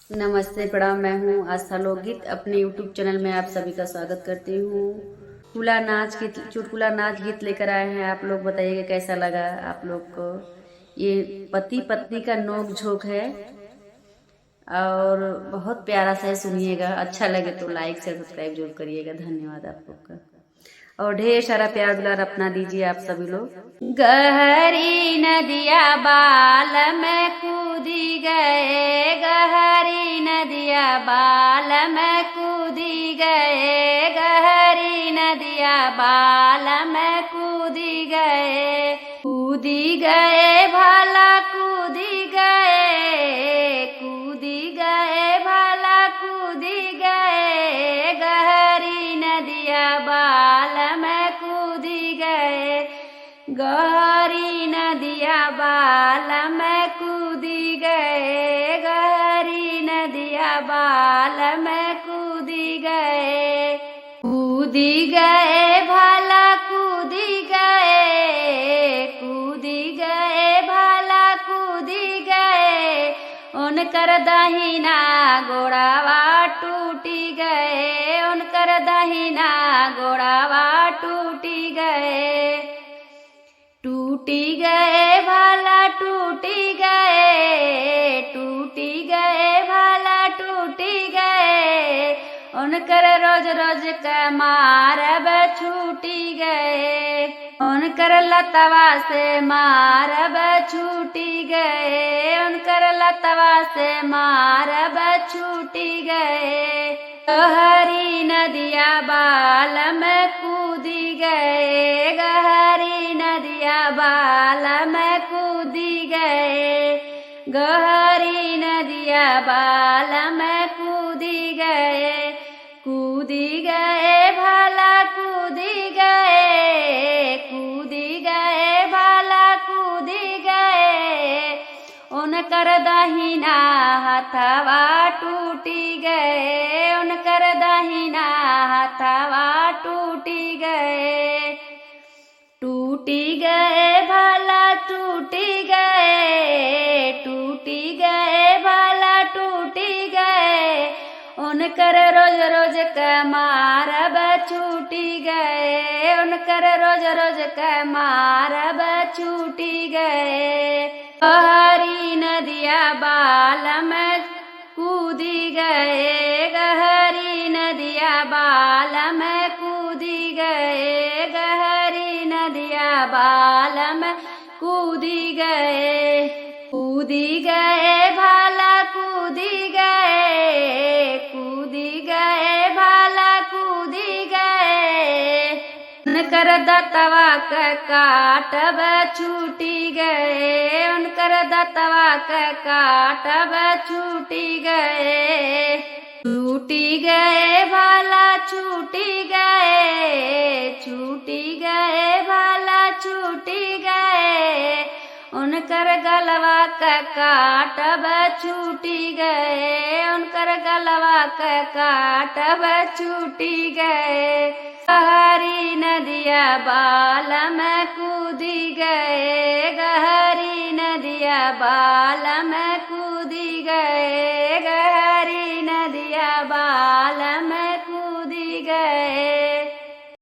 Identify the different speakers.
Speaker 1: नमस्ते प्रणाम। मैं हूँ आस्था लोकगीत। अपने यूट्यूब चैनल में आप सभी का स्वागत करती हूँ। चुटकुला नाच गीत लेकर आए हैं। आप लोग बताइएगा कैसा लगा आप लोग को। ये पति पत्नी का नोक झोंक है और बहुत प्यारा सा है, सुनिएगा। अच्छा लगे तो लाइक शेयर सब्सक्राइब जरूर करिएगा। धन्यवाद आप लोग का, और ढेर सारा प्यार दुलार अपना दीजिए आप सभी लोग। गहरी नदिया बाल में कूदी गए, गहरी नदिया बाल में कूदी गए, गहरी नदिया बाल में कूदी गए भला कूदी गए भला कूदी गए, गहरी नदिया बाल में कूदी गए, गहरी नदिया बाल में कूदी गए, गहरी नदिया बाल में कूदी गए भला कूदी गए भला कूदी गए, उनकर दहिना गोड़ावा टूटी गए, उनकर दहिना गोड़ावा टूटी गए भला टूटी गए भला टूटी गए, उनकर रोज रोज का मारब छूटी गए, उनकर लतवा से मारब छूटी गए, उनकर लतवा से मारब छूटी गए, गहरी नदिया बाल में कूदी गए, गहरी नदिया बाल में कूदी गए, गहरी नदिया बाल में कूदी गए भला कूदी गए भला कूदी गए, उनकर दहिना हथवा टूटी गए, उनकर दहिना हथवा टूटी गए भला टूटी गए भला टूटी गए, उनकर रोज रोज का मारब छूटी गए, उनकर रोज रोज का मारब छूटी गए, गहरी नदिया बाल में कूदी गए, गहरी नदिया बाल में कूदी गए, गहरी नदिया बाल में कूदी गए भला कूदी भला कूदी गए, उनकर दतवा के काटब छूटी गए, उनकर दतवा के काटब छूटी गए भला छूटी गए भला छूटी गए, उनकर गलवा के काटब छूटी गए, उनकर गलवा के काटब छूटी गए, गहरी नदिया बाल में कूदी गए, गहरी नदिया बाल में कूदी गए, गहरी नदिया बाल